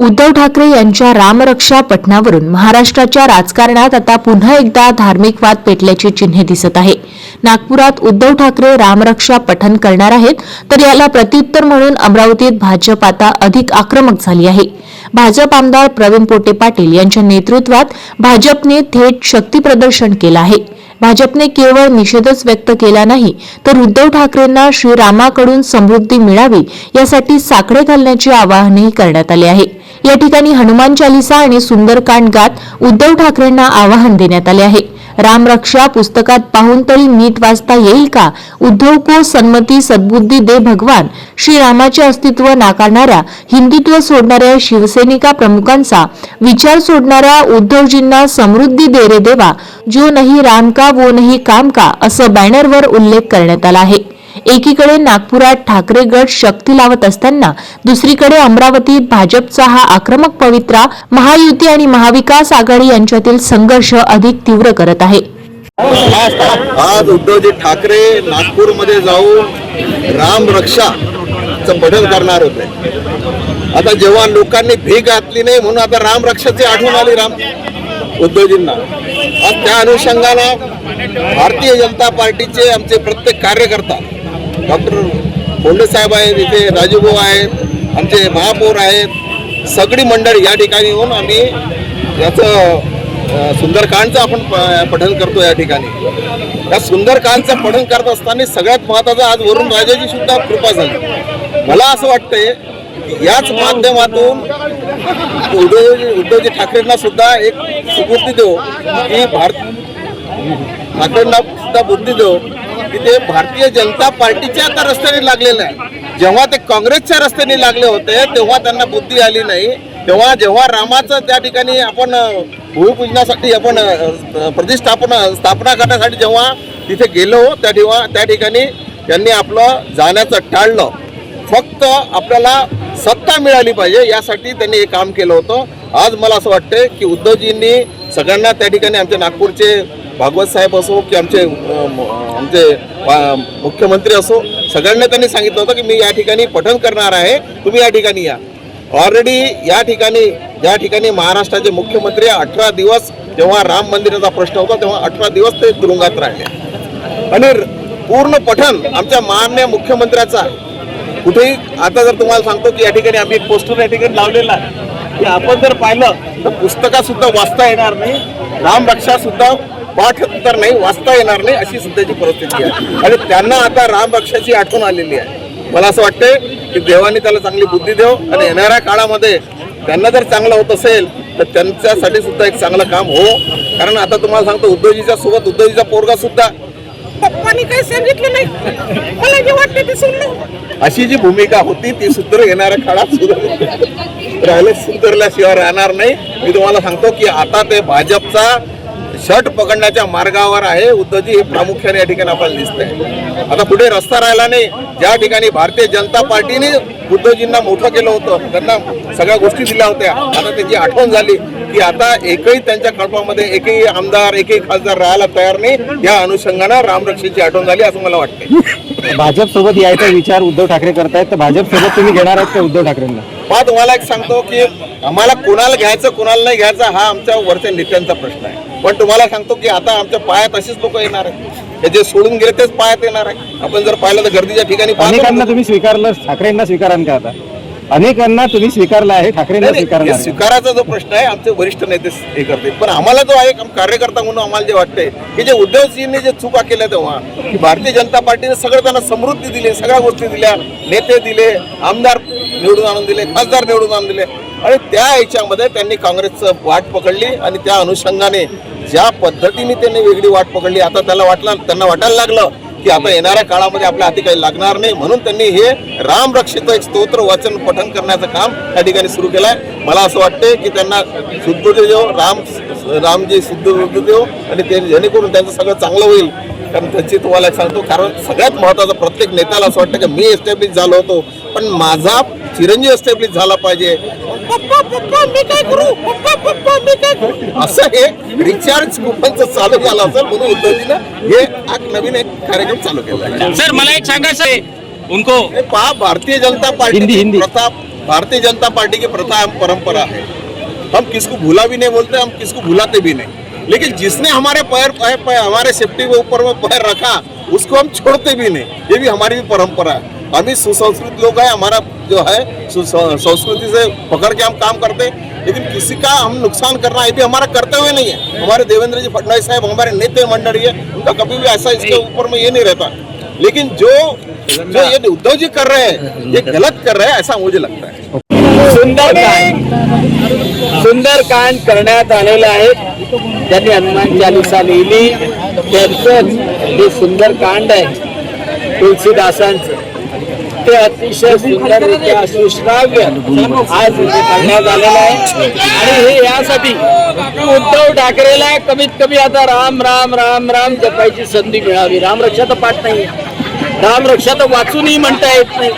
उद्धव ठाकरे यांच्या रामरक्षा पठणावरून महाराष्ट्राच्या राजकारणात आता पुन्हा एकदा धार्मिक वाद पेटल्याची चिन्हे दिसत आहे। नागपुरात उद्धव ठाकरे रामरक्षा पठण करणार आहेत, तर याला प्रत्युत्तर म्हणून अमरावतीत भाजप आता अधिक आक्रमक झाली आहे। भाजप आमदार प्रवीण पोटे पाटील यांच्या नेतृत्वात भाजपने थेट शक्ती प्रदर्शन केलं आहे। भाजपने केवळ निषेधच व्यक्त केला नाही, तर उद्धव ठाकरेंना श्रीरामाकडून समृद्धी मिळावी यासाठी साकडे घालण्याचे आवाहनही करण्यात आले आहे। या ठिकाणी हनुमान चालीसा आणि सुंदरकांड गात उद्धव ठाकरेंना आवाहन देण्यात आले आहे। रामरक्षा पुस्तकात पाहून तरी नीट वाचता येईल का? उद्धव को सन्मती सद्बुद्धी दे भगवान। श्रीरामाचे अस्तित्व नाकारणाऱ्या, हिंदुत्व सोडणाऱ्या शिवसैनिका प्रमुखांचा विचार सोडणाऱ्या उद्धवजींना समृद्धी दे रे देवा, जो नहीं राम का वो नहीं काम का, असं बॅनरवर उल्लेख करण्यात आला आहे। एकीकडे नागपुरात ठाकरे गट शक्ती लावत असताना दुसरीकडे अमरावतीत भाजपचा हा आक्रमक पवित्रा महायुती आणि महाविकास आघाडी यांच्यातील संघर्ष अधिक तीव्र करत आहे। आज उद्धवजी ठाकरे नागपूरमध्ये जाऊन राम रक्षाचं पठण करणार होते। आता जेव्हा लोकांनी भीक घातली नाही म्हणून आता राम रक्षाची आठवण आली उद्धवजींना। आज त्या अनुषंगाने भारतीय जनता पार्टीचे आमचे प्रत्येक कार्यकर्ता, डॉक्टर बोंडे साहेब आहेत, इथे राजूभाऊ आहेत, आमचे महापौर आहेत, सगळी मंडळी या ठिकाणी येऊन आम्ही याचं सुंदरकांडचं आपण पठण करतो। या ठिकाणी या सुंदरकांडचं पठण करत असताना सगळ्यात महत्त्वाचं आज वरुण राजाची सुद्धा कृपा झाली। मला असं वाटतंय की याच माध्यमातून उद्धवजी ठाकरेंना सुद्धा एक सुबुद्धी देऊ की ठाकरेंना सुद्धा बुद्धी देऊ की ते भारतीय जनता पार्टीच्या आता रस्त्याने लागलेलं आहे। जेव्हा ते काँग्रेसच्या रस्त्याने लागले होते तेव्हा त्यांना बुद्धी आली नाही। तेव्हा जेव्हा रामाचं त्या ठिकाणी आपण भूमिपूजनासाठी आपण स्थापना करण्यासाठी जेव्हा तिथे गेलो त्या ठिकाणी त्यांनी आपलं जाण्याचं टाळलं। फक्त आपल्याला सत्ता मिळाली पाहिजे यासाठी त्यांनी हे काम केलं होतं। आज मला असं वाटतं की उद्धवजींनी सगळ्यांना त्या ठिकाणी आमचे नागपूरचे भागवत साहेब असो की आमचे मुख्यमंत्री असो, सगळ्यांना त्यांनी सांगितलं होतं की मी या ठिकाणी पठण करणार आहे, तुम्ही या ठिकाणी या। ऑलरेडी या ठिकाणी महाराष्ट्राचे मुख्यमंत्री 18 दिवस जेव्हा राम मंदिराचा प्रश्न होता तेव्हा 18 दिवस ते तुरुंगात राहिले आणि पूर्ण पठण आमच्या माननीय मुख्यमंत्र्याचा आहे। कुठेही आता जर तुम्हाला सांगतो की या ठिकाणी आम्ही एक पोस्टर या ठिकाणी लावलेला आहे की आपण जर पाहिलं तर पुस्तकात सुद्धा वाचता येणार नाही, राम रक्षा सुद्धा पाठ तर नाही, वाचता येणार नाही अशी सध्याची परिस्थिती आहे आणि त्यांना आता राम रक्षाची आठवण आलेली आहे। मला असं वाटतंय की देवाने त्याला चांगली बुद्धी देव आणि येणाऱ्या काळामध्ये त्यांना जर चांगलं होत असेल तर त्यांच्यासाठी सुद्धा एक चांगलं काम हो। कारण आता तुम्हाला सांगतो उद्धवजीच्या सोबत उद्धवजीचा पोरगा सुद्धा पप्पांनी काही सांगितलं नाही, मला जे वाटतं ते सुनलं, अशी जी भूमिका होती ती सुद्धा येणाऱ्या काळात सुधारल्याशिवाय राहणार नाही। मी तुम्हाला सांगतो की आता ते भाजपचा शर्ट पकडण्याच्या मार्गावर आहे उद्धवजी, हे प्रामुख्याने या ठिकाणी आपल्याला दिसतंय। आता पुढे रस्ता राहिला नाही। ज्या ठिकाणी भारतीय जनता पार्टीने उद्धवजींना मोठं केलं होतं, त्यांना सगळ्या गोष्टी दिल्या होत्या, आता त्याची आठवण झाली की आता एकही त्यांच्या कल्पामध्ये एकही आमदार एकही खासदार राहायला तयार नाही। या अनुषंगाने रामरक्षेची आठवण झाली असं मला वाटतंय। भाजप सोबत यायचा विचार उद्धव ठाकरे करतायत, तर भाजप सोबत तुम्ही घेणार आहात का उद्धव ठाकरेंना? पहा, तुम्हाला एक सांगतो की आम्हाला कोणाला घ्यायचं कोणाला नाही घ्यायचं हा आमच्या वरच्या नेत्यांचा प्रश्न आहे। पण तुम्हाला सांगतो की आता आमच्या पायात अशीच लोक येणार आहेत, जे सोडून गेले तेच पायात येणार आहे। आपण जर पाहिलं तर गर्दीच्या ठिकाणी अनेकांना तुम्ही स्वीकारलं, ठाकरेंना स्वीकाराल का? आता अनेकांना तुम्ही स्वीकारलं आहे, ठाकरेंना स्वीकारणार? स्वीकाराचा जो प्रश्न आहे आमचे वरिष्ठ नेते हे करते, पण आम्हाला जो आहे कार्यकर्ता म्हणून आम्हाला जे वाटतंय की जे उद्धवजींनी जे चुका केल्या तेव्हा की भारतीय जनता पार्टीने सगळं त्यांना समृद्धी दिली, सगळ्या गोष्टी दिल्या, नेते दिले, आमदार निवडून आणून दिले, खासदार निवडून आणून दिले आणि त्या ह्याच्यामध्ये त्यांनी काँग्रेसचं वाट पकडली आणि त्या अनुषंगाने ज्या पद्धतीने त्यांनी वेगळी वाट पकडली, आता त्यांना वाटायला लागलं की आता येणाऱ्या काळामध्ये आपल्या हाती काही लागणार नाही, म्हणून त्यांनी हे राम रक्षेचं एक स्तोत्र वाचन पठण करण्याचं काम त्या ठिकाणी सुरू केलं आहे। मला असं वाटतंय की त्यांना सुखबुद्धी देव, रामजी सुखबुद्धी देव आणि ते जेणेकरून त्यांचं सगळं चांगलं होईल। कारण त्यांची तुम्हाला एक सांगतो, कारण सगळ्यात महत्त्वाचं प्रत्येक नेत्याला असं वाटतं की मी एस्टॅब्लिश झालो होतो पण माझा चिरंजीव एस्टॅब्लिश झाला पाहिजे, पप्पा पप्पा मी काय करू, पप्पा पप्पा मी काय करू, असं हे रिचार्ज कुपनचं चालू झालं असेल म्हणून उद्धवजीनं हे नवीन एक कार्यक्रम चालू केला। सर मला एक सांगा सर, उनको पहा, भारतीय जनता पार्टी प्रताप भारतीय जनता पार्टी की प्रथा एवं परंपरा है। हम किसको भूला भी नहीं बोलते, हम किसको भुलाते भी नहीं, लेकिन जिसने हमारे पैर हमारे सेफ्टी के ऊपर में पैर रखा उसको हम छोड़ते भी नहीं। ये भी हमारी भी परंपरा है। हम ही सुसंस्कृत लोग हैं, हमारा जो है संस्कृति से पकड़ के हम काम करते हैं, लेकिन किसी का हम नुकसान करना ये भी हमारा करते हुए नहीं है। हमारे देवेंद्र जी फडणवीस साहब हमारे नेता मंडली है, उनका कभी भी ऐसा इसके ऊपर में ये नहीं रहता। लेकिन जो ये उद्धव जी कर रहे हैं ये गलत कर रहे हैं, ऐसा मुझे लगता है। सुंदरकांड करण्यात आलेलं आहे। ज्यांनी हनुमान चालीसा लिहिली त्यांचं जे सुंदरकांड आहे तुलसीदासांचं, ते अतिशय सुंदररित्या सुश्राव्य आज करण्यात आलेलं आहे। आणि हे यासाठी उद्धव ठाकरेला कमीत कमी आता राम राम राम राम जपायची संधी मिळावी। रामरक्षा तर पाठ नाही, रामरक्षा तर वाचूनही म्हणता येत नाही,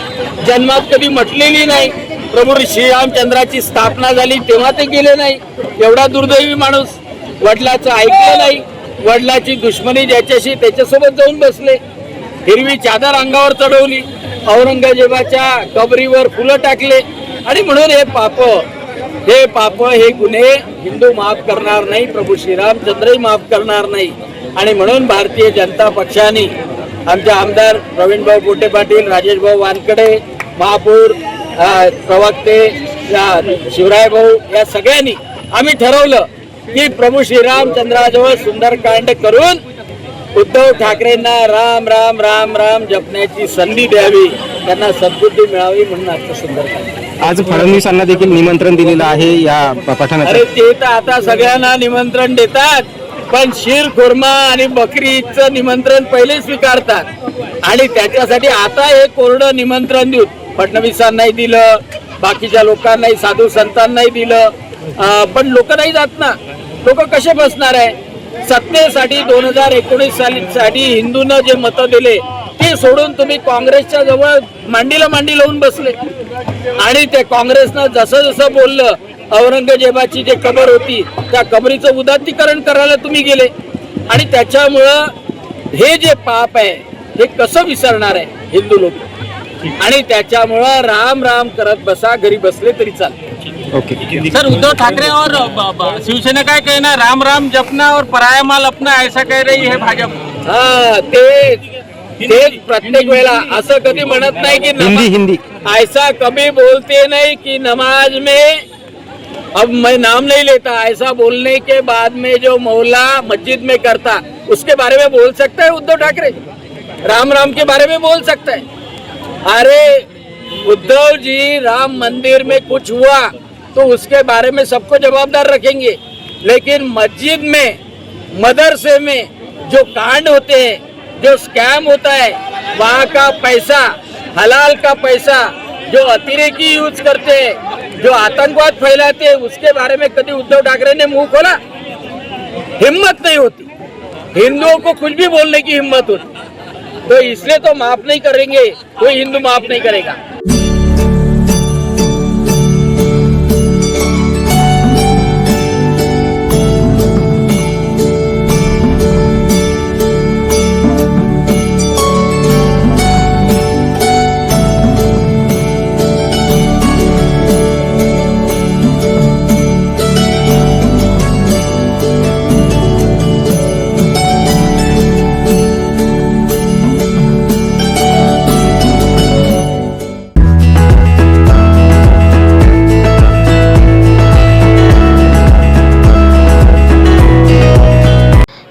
जन्मात कधी म्हटलेली नाही। प्रभू श्रीरामचंद्राची स्थापना झाली तेव्हा ते गेले नाही। एवढा दुर्दैवी माणूस, वडिलाचं ऐकलं नाही, वडिलाची दुश्मनी ज्याच्याशी त्याच्यासोबत जाऊन बसले, हिरवी चादर अंगावर चढवली, औरंगजेबाच्या कबरीवर फुलं टाकले। आणि म्हणून हे पाप हे गुन्हे हिंदू माफ करणार नाही, प्रभू श्रीरामचंद्रही माफ करणार नाही। आणि म्हणून भारतीय जनता पक्षाने आमचे आमदार प्रवीणभाऊ पोटे पाटील, राजेशभाऊ वानकडे, महापौर प्रवक्ते शिवराय भाऊ या सगळ्यांनी आम्ही ठरवलं की प्रभू श्रीरामचंद्राजवळ सुंदरकांड करून उद्धव ठाकरेंना राम राम राम राम जपण्याची संधी द्यावी, त्यांना सद्बुद्धी मिळावी म्हणून आजचं सुंदरकांड। आज फडणवीसांना देखील निमंत्रण दिलेलं आहे या पठाणाचं। अरे ते तर आता सगळ्यांना निमंत्रण देतात, पण शीर खुर्मा आणि बकरी ईदचं निमंत्रण पहिले स्वीकारतात आणि त्याच्यासाठी आता हे कोरडं निमंत्रण देऊ फडणवीसांनाही दिलं, बाकीच्या लोकांनाही साधू संतांनाही दिलं, पण लोक नाही जात ना। लोक कसे बसणार आहे? सत्तेसाठी 2019 साठी हिंदूंना जे मतं दिले ते सोडून तुम्ही काँग्रेसच्या जवळ मांडीला मांडी लावून बसले। आणि ते काँग्रेसनं जसं जसं बोललं, औरंगजेबाची जे कबर होती त्या कबरीचं उदात्तीकरण करायला तुम्ही गेले। आणि त्याच्यामुळं हे जे पाप आहे हे कसं विसरणार आहे हिंदू लोक? आणि त्याच्यामुळं राम राम करत बसा, घरी बसले तरी चालते। ओके सर, उद्धव ठाकरे और शिवसेना का कहना है राम राम जपना और पराया माल अपना, ऐसा कह रही है भाजपा। हाँ, ते प्रत्येक वेळेला असं कधी म्हणत नाही की हिंदी ऐसा कभी बोलते नहीं कि नमाज में अब मैं नाम नहीं लेता, ऐसा बोलने के बाद में जो मौला मस्जिद में करता उसके बारे में बोल सकता है उद्धव ठाकरे? राम राम के बारे में बोल सकता है? अरे उद्धव जी, राम मंदिर में कुछ हुआ तो उसके बारे में सबको जवाबदार रखेंगे, लेकिन मस्जिद में, मदरसे में जो कांड होते हैं, जो स्कैम होता है, वहाँ का पैसा, हलाल का पैसा जो अतिरेकी यूज करते हैं, जो आतंकवाद फैलाते हैं, उसके बारे में कभी उद्धव ठाकरे ने मुंह खोला? हिम्मत नहीं होती, हिंदुओं को कुछ भी बोलने की हिम्मत होती, तो इसलिए तो माफ नहीं करेंगे, कोई हिंदू माफ नहीं करेगा।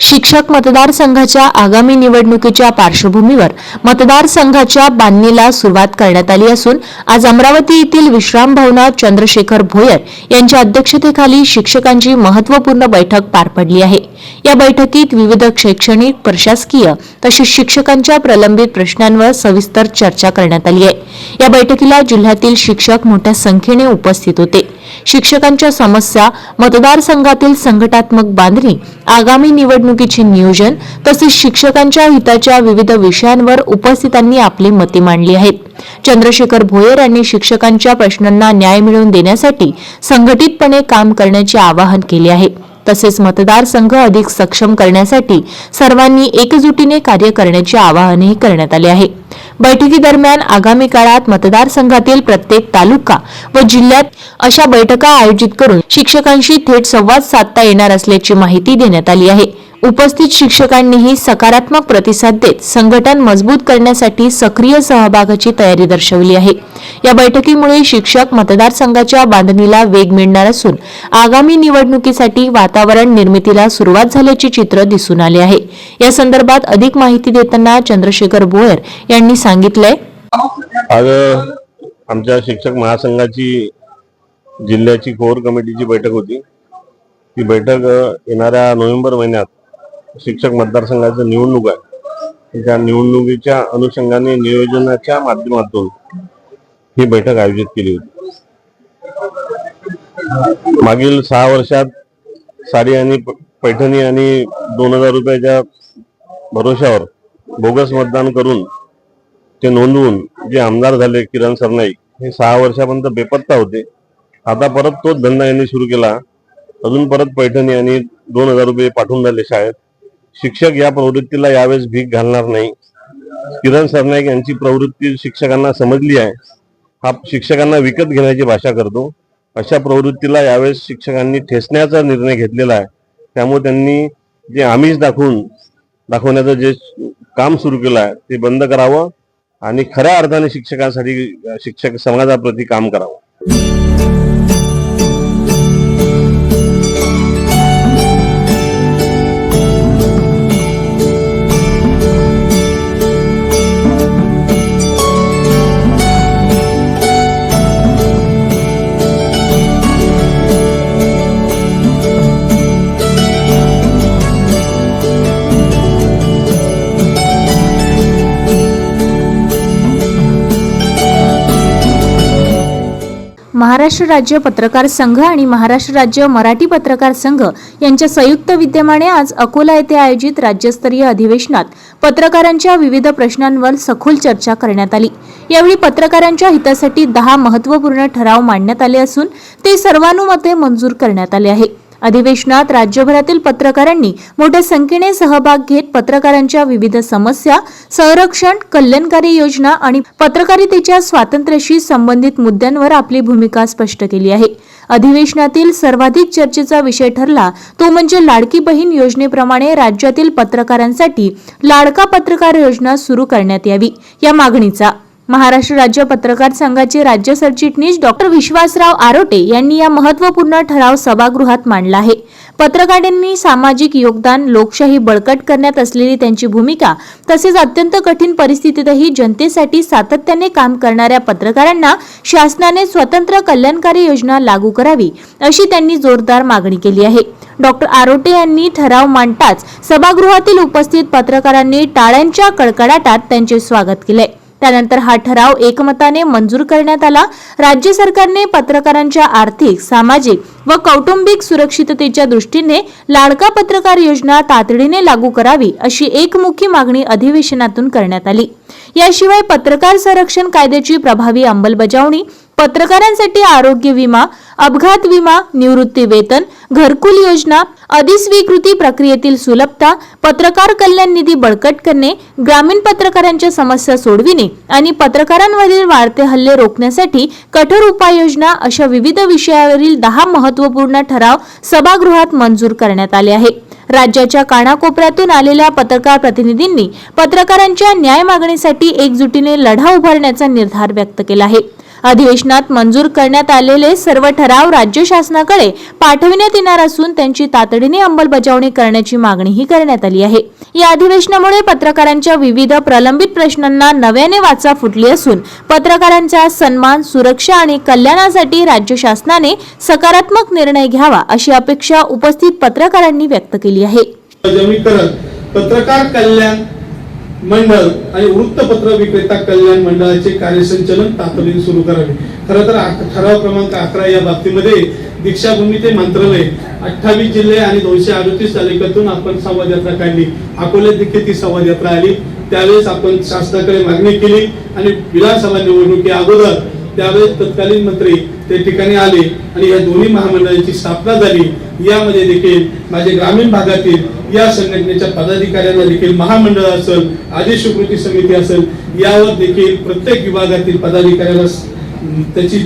शिक्षक मतदारसंघाच्या आगामी निवडणुकीच्या पार्श्वभूमीवर मतदारसंघाच्या बांधणीला सुरुवात करण्यात आली असून आज अमरावती येथील विश्राम भवनात चंद्रशेखर भोयर यांच्या अध्यक्षतेखाली शिक्षकांची महत्त्वपूर्ण बैठक पार पडली आहे। या बैठकीत विविध शैक्षणिक, प्रशासकीय तसेच शिक्षकांच्या प्रलंबित प्रश्नांवर सविस्तर चर्चा करण्यात आली आहे। या बैठकीला जिल्ह्यातील शिक्षक मोठ्या संख्येने उपस्थित होते। शिक्षकांच्या समस्या, मतदारसंघातील संघटनात्मक बांधणी, आगामी निवडणुकीचे नियोजन तसेच शिक्षकांच्या हिताच्या विविध विषयांवर उपस्थितांनी आपली मते मांडली आहेत। चंद्रशेखर भोयर यांनी शिक्षकांच्या प्रश्नांना न्याय मिळवून देण्यासाठी संघटितपणे काम करण्याचे आवाहन केले आहे। तसेच मतदारसंघ अधिक सक्षम करण्यासाठी सर्वांनी एकजुटीने कार्य करण्याचे आवाहनही करण्यात आले आहे. बैठकीदरम्यान आगामी काळात मतदारसंघातील प्रत्येक तालुका व जिल्ह्यात अशा बैठका आयोजित करून शिक्षकांशी थेट संवाद साधता येणार असल्याची माहिती देण्यात आली आहे. उपस्थित शिक्षकांनीही सकारात्मक प्रतिसाद देत संघटन मजबूत करण्यासाठी सक्रिय सहभागाची तयारी दर्शवली आहे. या बैठकीमुळे शिक्षक मतदारसंघाच्या बांधणीला वेग मिळणार असून आगामी निवडणुकीसाठी वातावरण निर्मितीला सुरुवात झाल्याचे चित्र दिसून आले आहे. या संदर्भात अधिक माहिती देताना चंद्रशेखर भोयर यांनी सांगितलंय, आज आमच्या शिक्षक महासंघाची जिल्ह्याची कोर कमिटीची बैठक होती. ती बैठक येणाऱ्या नोव्हेंबर महिन्यात शिक्षक मतदारसंघाची निवडणूक आहे. त्या निवडणुकीच्या अनुषंगाने नियोजनाच्या माध्यमातून ही बैठक आयोजित केली होती. मागील 6 वर्षात साडी आणि पैठणी आणि 2000 रुपयाच्या भरोशावर बोगस मतदान करून ते नोंदवून जे आमदार झाले किरण सरनाईक, हे 6 वर्षापर्यंत बेपत्ता होते. आता परत तोच धंदा यांनी सुरू केला. अजून परत पैठणी आणि 2000 रुपये पाठवून राहिले शाळेत. शिक्षक या प्रवृत्तीला यावेळेस भीक घालणार नाही. किरण सरनाईक यांची प्रवृत्ती शिक्षकांना समजली आहे. हा शिक्षकांना विकत घेण्याची भाषा करतो. अशा प्रवृत्तीला यावेळेस शिक्षकांनी ठेचण्याचा निर्णय घेतलेला आहे. त्यामुळे त्यांनी जे आमिष दाखवण्याचं जे काम सुरू केलं आहे ते बंद करावं आणि खऱ्या अर्थाने शिक्षकांसाठी, शिक्षक समाजाप्रती काम करावं. महाराष्ट्र राज्य पत्रकार संघ आणि महाराष्ट्र राज्य मराठी पत्रकार संघ यांच्या संयुक्त विद्यमाने आज अकोला येथे आयोजित राज्यस्तरीय अधिवेशनात पत्रकारांच्या विविध प्रश्नांवर सखोल चर्चा करण्यात आली. यावेळी पत्रकारांच्या हितासाठी 10 महत्त्वपूर्ण ठराव मांडण्यात आले असून ते सर्वानुमते मंजूर करण्यात आले आहे. अधिवेशनात राज्यभरातील पत्रकारांनी मोठ्या संख्येने सहभाग घेत पत्रकारांच्या विविध समस्या, संरक्षण, कल्याणकारी योजना आणि पत्रकारितेच्या स्वातंत्र्याशी संबंधित मुद्द्यांवर आपली भूमिका स्पष्ट केली आहे. अधिवेशनातील सर्वाधिक चर्चेचा विषय ठरला तो म्हणजे लाडकी बहीण योजनेप्रमाणे राज्यातील पत्रकारांसाठी लाडका पत्रकार योजना सुरू करण्यात यावी या मागणीचा. महाराष्ट्र राज्य पत्रकार संघाचे राज्य सरचिटणीस डॉक्टर विश्वासराव आरोटे यांनी या महत्त्वपूर्ण ठराव सभागृहात मांडला आहे. पत्रकारांनी सामाजिक योगदान, लोकशाही बळकट करण्यात असलेली त्यांची भूमिका तसेच अत्यंत कठीण परिस्थितीतही जनतेसाठी सातत्याने काम करणाऱ्या पत्रकारांना शासनाने स्वतंत्र कल्याणकारी योजना लागू करावी अशी त्यांनी जोरदार मागणी केली आहे. डॉक्टर आरोटे यांनी ठराव मांडताच सभागृहातील उपस्थित पत्रकारांनी टाळ्यांच्या कडकडाटात त्यांचे स्वागत केले. त्यानंतर हा ठराव एकमताने मंजूर करण्यात आला. राज्य सरकारने पत्रकारांच्या आर्थिक, सामाजिक व कौटुंबिक सुरक्षिततेच्या दृष्टीने लाडका पत्रकार योजना तातडीने लागू करावी अशी एकमुखी मागणी अधिवेशनातून करण्यात आली. याशिवाय पत्रकार संरक्षण कायद्याची प्रभावी अंमलबजावणी, पत्रकारांसाठी आरोग्य विमा, अपघात विमा, निवृत्ती वेतन, घरकुल योजना, अधिस्वीकृती प्रक्रियेतील सुलभता, पत्रकार कल्याण निधी बळकट करणे, ग्रामीण पत्रकारांच्या समस्या सोडविणे आणि पत्रकारांवरील वाढते हल्ले रोखण्यासाठी कठोर उपाययोजना अशा विविध विषयावरील 10 महत्त्वपूर्ण ठराव सभागृहात मंजूर करण्यात आले आहे. राज्याच्या कानाकोपऱ्यातून आलेल्या पत्रकार प्रतिनिधींनी पत्रकारांच्या न्याय मागणीसाठी एकजुटीने लढा उभारण्याचा निर्धार व्यक्त केला आहे. अधिवेशनात मंजूर करण्यात आलेले सर्व ठराव राज्य शासनाकडे पाठविण्यात येणार असून त्यांची तातडीने अंमलबजावणी करण्याची मागणीही करण्यात आली आहे. या अधिवेशनामुळे पत्रकारांच्या विविध प्रलंबित प्रश्नांना नव्याने वाचा फुटली असून पत्रकारांचा सन्मान, सुरक्षा आणि कल्याणासाठी राज्य शासनाने सकारात्मक निर्णय घ्यावा अशी अपेक्षा उपस्थित पत्रकारांनी व्यक्त केली आहे. पत्रकार कल्याण मंडळ आणि वृत्तपत्र विक्रेता कल्याण मंडळाचे कार्यसंचालन तातडीने सुरू करावे. खरं तर ठराव क्रमांक 11 या बाबतीमध्ये दीक्षाभूमी ते मंत्रालय 28 जिल्हे आणि 238 तालुक्यातून आपण संवाद यात्रा काढली. अकोल्यात देखील ती संवाद यात्रा आली. त्यावेळेस आपण शासनाकडे मागणी केली आणि विधानसभा निवडणुकी अगोदर त्यावेळेस तत्कालीन मंत्री ते ठिकाणी आले आणि या दोन्ही महामंडळाची स्थापना झाली. यामध्ये देखील माझे ग्रामीण भागातील या संघटनेच्या पदाधिकाऱ्यांना देखील महामंडळ असेल, आदेश स्वीकृती समिती असेल, यावर देखील प्रत्येक विभागातील पदाधिकाऱ्याला त्याची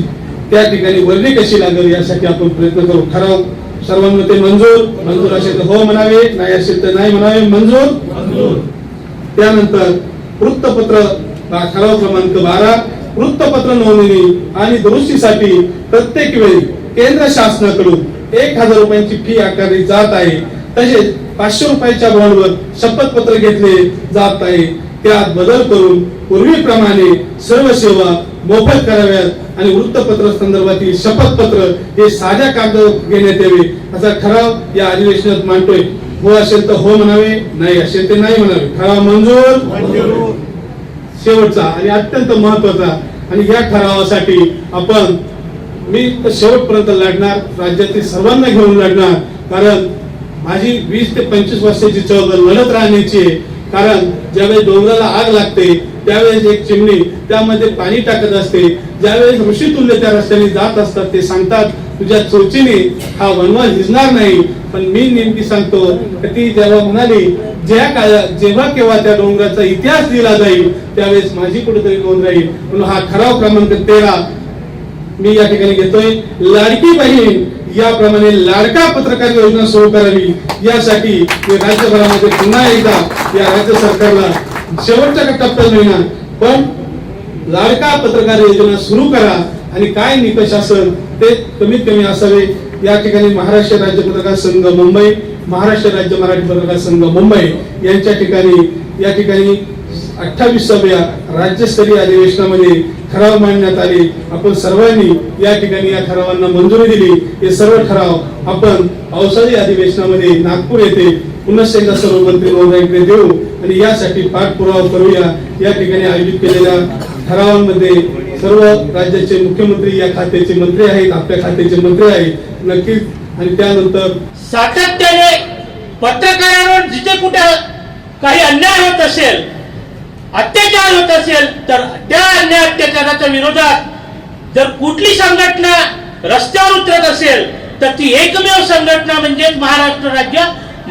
त्या ठिकाणी वर्णी कशी लागेल यासाठी आपण प्रयत्न करू. ठराव सर्वांमध्ये मंजूर असेल तर हो म्हणावे, नाही असेल तर नाही म्हणावे. मंजूर. त्यानंतर वृत्तपत्र ठराव क्रमांक 12 वृत्तपत्र नोंदणी आणि दुरुस्तीसाठी प्रत्येक वेळी केंद्र शासनाकडून 1000 रुपयांची फी आकारली जात आहे. तसेच 500 रुपयाच्या बॉन्डवर शपथपत्र घेतले जात आहे. त्यात बदल करून पूर्वीप्रमाणे सर्व सेवा मोफत कराव्यात आणि वृत्तपत्र संदर्भातील शपथपत्र हे साध्या कागदावर घेण्यात यावे असा ठराव या अधिवेशनात मांडतोय. हो असेल तर हो म्हणावे, नाही असेल तर नाही म्हणावे. ठराव मंजूर. शेवटचा आणि अत्यंत महत्वाचा आणि या ठरावासाठी आपण मी शेवटपर्यंत लढणार, राज्यातील सर्वांना घेऊन लढणार. कारण माझी 20 ते 25 वर्षाची चळवळ लढत राहण्याची आहे. कारण ज्यावेळेस डोंगराला आग लागते त्यावेळेस एक चिमणी त्यामध्ये पाणी टाकत असते. ज्यावेळेस ऋषितुल्य त्या रस्त्याने जात असतात ते सांगतात तुझ्या चोचीने हा वनवास भिजणार नाही. पण मी नेमकी सांगतो की ती जेव्हा म्हणाली जेव्हा केव्हा त्या डोंगराचा इतिहास लिहिला जाईल त्यावेळेस माझी कुठेतरी नोंद राहील. म्हणून हा ठराव क्रमांक 13 मी या ठिकाणी घेतोय. लाडकी बहीण याप्रमाणे लाडका पत्रकार योजना सुरू करावी यासाठी राज्यभरामध्ये पुन्हा एकदा या राज्य सरकारला शेवटच्या टप्प्यात मिळणार पण लाडका पत्रकार योजना सुरू करा आणि काय निकष असेल ते कमीत कमी असावे. या ठिकाणी महाराष्ट्र राज्य पत्रकार संघ मुंबई, महाराष्ट्र राज्य मराठी पत्रकार संघ मुंबई यांच्या या ठिकाणी 28व्या राज्यस्तरीय अधिवेशनामध्ये ठराव मांडण्यात आले. आपण सर्वांनी या ठिकाणी या ठरावांना मंजुरी दिली. हे सर्व ठराव आपण पावसाळी अधिवेशनामध्ये नागपूर येथे पुन्हा एकदा सर्व मंत्री महोदयांकडे देऊ आणि यासाठी पाठपुरावा करूया. या ठिकाणी आयोजित केलेल्या ठरावांमध्ये सर्व राज्याचे मुख्यमंत्री या खात्याचे मंत्री आहेत, आपल्या खात्याचे मंत्री आहेत नक्कीच. आणि त्यानंतर सातत्याने पत्रकारांवर जिथे कुठे काही अन्याय होत असेल, अत्याचार होत असेल तर त्या अन्याय अत्याचाराच्या विरोधात जर कुठली संघटना रस्त्यावर उतरत असेल तर ती एकमेव संघटना म्हणजे महाराष्ट्र राज्य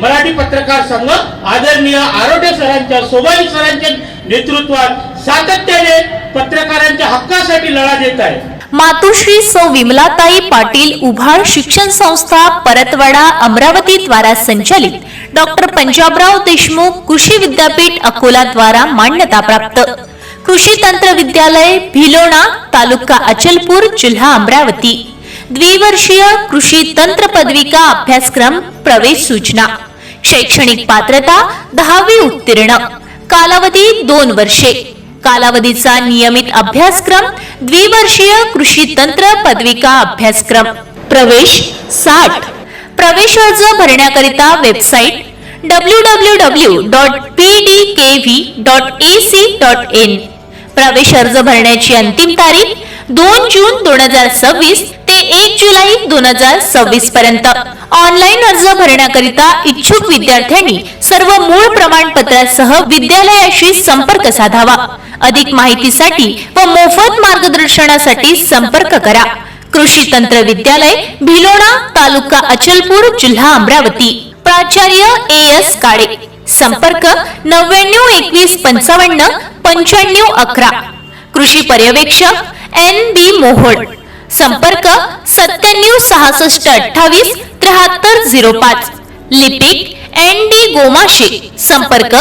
मराठी पत्रकार संघ आदरणीय आरोटे सरांच्या, सोबानी सरांच्या नेतृत्वात सातत्याने पत्रकारांच्या हक्कासाठी लढा देत आहे. मातोश्री सौ विमलाताई पाटील उभार शिक्षण संस्था परतवाडा अमरावती द्वारा संचालित डॉक्टर पंजाबराव देशमुख कृषी विद्यापीठ अकोला द्वारा मान्यता प्राप्त कृषी तंत्र विद्यालय भिलोणा तालुका अचलपूर जिल्हा अमरावती द्विवर्षीय कृषी तंत्र पदविका अभ्यासक्रम प्रवेश सूचना शैक्षणिक पात्रता 10वी उत्तीर्ण कालावधी 2 वर्षे कालावधीचा नियमित अभ्यासक्रम द्विवर्षीय कृषी तंत्र पदविका अभ्यासक्रम प्रवेश 60 प्रवेश अर्ज भरण्याकरिता वेबसाईट www.pdkv.ac.in प्रवेश अर्ज भरण्याची अंतिम तारीख 2 जून 2026 ते 1 जुलै 2026 पर्यंत. ऑनलाईन अर्ज भरण्याकरिता इच्छुक विद्यार्थ्यांनी सर्व मूळ प्रमाणपत्रासह विद्यालयाशी संपर्क साधावा. अधिक माहितीसाठी व मोफत मार्गदर्शनासाठी संपर्क करा. कृषी तंत्र विद्यालय भिलोणा तालुका अचलपूर जिल्हा अमरावती. प्राचार्य AS काळे. संपर्क 992155 9511. कृषी पर्यवेक्षक NB मोहोळ. संपर्क 976628 7305. लिपिक ND गोमाशे. संपर्क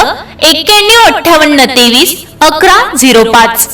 915823 1105.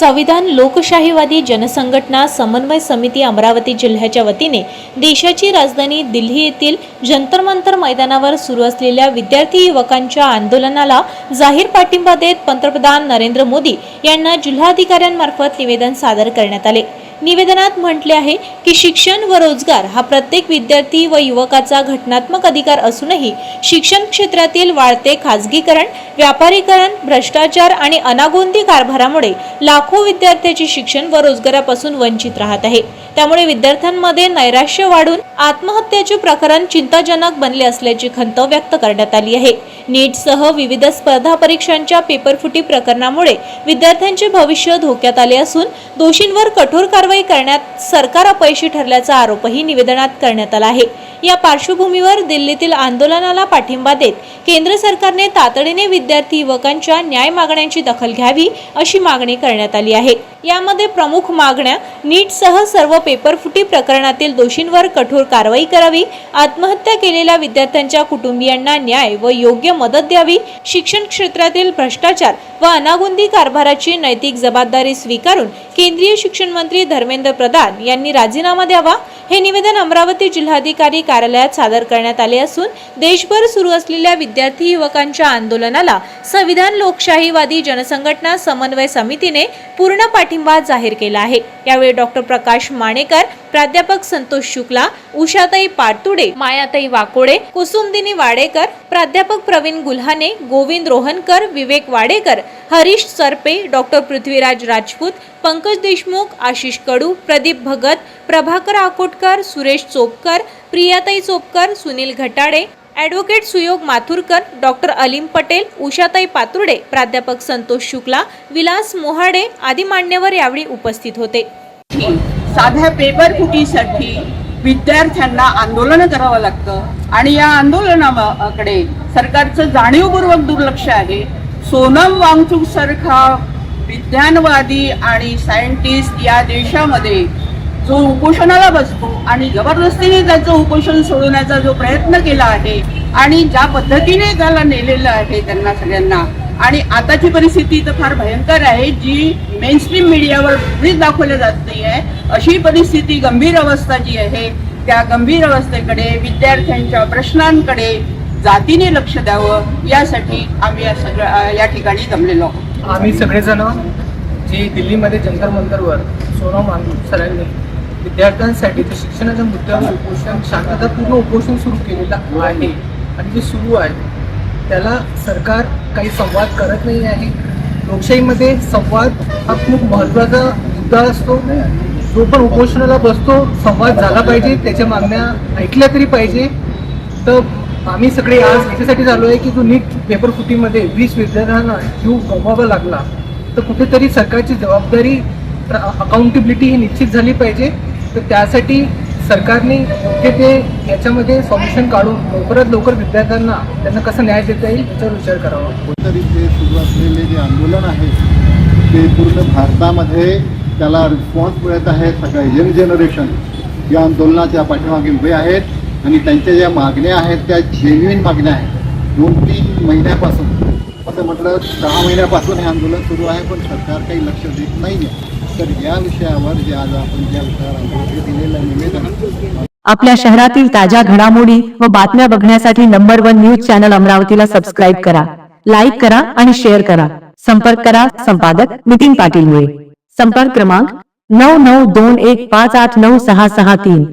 संविधान लोकशाहीवादी जनसंघटना समन्वय समिती अमरावती जिल्ह्याच्या वतीने देशाची राजधानी दिल्ली येथील जंतर मंतर मैदानावर सुरू असलेल्या विद्यार्थी युवकांच्या आंदोलनाला जाहीर पाठिंबा देत पंतप्रधान नरेंद्र मोदी यांना जिल्हाधिकाऱ्यांमार्फत निवेदन सादर करण्यात आले. निवेदनात म्हटले आहे की शिक्षण व रोजगार हा प्रत्येक विद्यार्थी व युवकाचा घटनात्मक अधिकार असूनही शिक्षण क्षेत्रातील वाढते खाजगीकरण, व्यापारीकरण, भ्रष्टाचार आणि अनागोंदी कारभारामुळे लाखो विद्यार्थ्यांचे शिक्षण व रोजगारापासून वंचित राहत आहे. त्यामुळे विद्यार्थ्यांमध्ये नैराश्य वाढून आत्महत्येचे प्रकरण चिंताजनक बनले असल्याची खंत व्यक्त करण्यात आली आहे. नीटसह विविध स्पर्धा परीक्षांच्या पेपरफुटी प्रकरणामुळे विद्यार्थ्यांचे भविष्य धोक्यात आले असून दोषींवर कठोर कारवाई करण्यात सरकार अपयशी ठरल्याचा आरोपही निवेदनात करण्यात आला आहे। या पार्श्वभूमीवर दिल्लीतील आंदोलनाला पाठिंबा देत केंद्र सरकारने तातडीने विद्यार्थी युवकांच्या न्याय मागण्यांची दखल घ्यावी अशी मागणी करण्यात आली आहे। यामध्ये प्रमुख मागण्या नीटसह सर्व पेपरफुटी प्रकरणातील दोषींवर कठोर कारवाई करावी, आत्महत्या केलेल्या विद्यार्थ्यांच्या कुटुंबियांना न्याय व योग्य मदत द्यावी, शिक्षण क्षेत्रातील भ्रष्टाचार व अनागोंदी कारभाराची नैतिक जबाबदारी स्वीकारून केंद्रीय शिक्षण मंत्री धर्मेंद्र प्रधान यांनी राजीनामा द्यावा। हे निवेदन अमरावती जिल्हाधिकारी कार्यालयात सादर करण्यात आले असून देशभर सुरू असलेल्या विद्यार्थी युवकांच्या आंदोलनाला संविधान लोकशाहीवादी जनसंघटना समन्वय समितीने पूर्ण पाठिंबा जाहीर केला आहे। यावेळी डॉक्टर प्रकाश माणेकर, प्राध्यापक संतोष शुक्ला, उषाताई पारतुडे, मायाताई वाकोडे, कुसुमदिनी वाडेकर, प्राध्यापक प्रवीण गुल्हाने, गोविंद रोहनकर, विवेक वाडेकर, हरीश सरपे, डॉक्टर पृथ्वीराज राजपूत, पंकज देशमुख, आशिष कडू, प्रदीप भगत, प्रभाकर आकोटकर, सुरेश चोपकर, प्रियाताई चोपकर, सुनील घटाडे, ॲडव्होकेट सुयोग माथुरकर, डॉक्टर अलीम पटेल, उषाताई पातुर्डे, प्राध्यापक संतोष शुक्ला, विलास मोहाडे आदी मान्यवर यावेळी उपस्थित होते। साध्या पेपर फुटीसाठी विद्यार्थ्यांना आंदोलन करावं लागतं आणि या आंदोलनाकडे सरकारचं जाणीवपूर्वक दुर्लक्ष आहे। सोनम वांगचुक सारखा विज्ञानवादी आणि सायंटिस्ट या देशामध्ये जो उपोषणाला बसतो आणि जबरदस्तीने त्याचं उपोषण सोडवण्याचा जो प्रयत्न केला आहे आणि ज्या पद्धतीने त्याला नेलेलं आहे त्यांना सगळ्यांना, आणि आताची परिस्थिती तर फार भयंकर आहे जी मेनस्ट्रीम मीडियावर कुठलीच दाखवली जात नाही आहे। अशी परिस्थिती, गंभीर अवस्था जी आहे त्या गंभीर अवस्थेकडे, विद्यार्थ्यांच्या प्रश्नांकडे जातीने लक्ष द्यावं यासाठी आम्ही या ठिकाणी जमलेलो आहोत। आम्ही सगळेजण जे दिल्लीमध्ये जंतर मंतरवर सोनम वांगचुक सरांनी विद्यार्थ्यांसाठी ते शिक्षणाच्या मुद्द्यावर उपोषण, शांततापूर्ण उपोषण सुरू केलेलं आहे आणि जे सुरू आहे त्याला सरकार काही संवाद करत नाही आहे। लोकशाहीमध्ये संवाद हा खूप महत्त्वाचा मुद्दा असतो। जो पण उपोषणाला बसतो संवाद झाला पाहिजे, त्याच्या मागण्या ऐकल्या तरी पाहिजे। तर आम्ही सगळे आज याच्यासाठी झालो आहे की जो नीट पेपर फुटीमध्ये 20 विद्यार्थ्यांना जीव गमवावा लागला, तर कुठेतरी सरकारची जबाबदारी, अकाउंटेबिलिटी ही निश्चित झाली पाहिजे। तर त्यासाठी सरकारने योग्य ते याच्यामध्ये सॉल्युशन काढून लवकरात लवकर विद्यार्थ्यांना त्यांना कसं न्याय देता येईल याच्यावर विचार करावा। कुठेतरी ते सुरू असलेले जे आंदोलन आहे ते पूर्ण भारतामध्ये त्याला रिस्पॉन्स मिळत आहे। सगळं यंग जनरेशन या आंदोलनाच्या पाठीमागे उभे आहेत आणि त्यांच्या ज्या मागण्या आहेत त्या जेन्युइन मागण्या आहेत। 2-3 महिन्यापासून, असं म्हटलं 10 महिन्यापासून हे आंदोलन सुरू आहे, पण सरकार काही लक्ष देत नाही आहे। तर या विषयावर जे आज आपण ज्या विषयावर दिलेलं निवेदन, आपल्या शहरातील ताज्या घडामोडी व बातम्या बघण्यासाठी नंबर 1 न्यूज चॅनल अमरावतीला सबस्क्राईब करा, लाईक करा आणि शेअर करा। संपर्क करा संपादक नितीन पाटील मुळे। संपर्क क्रमांक 9921589663।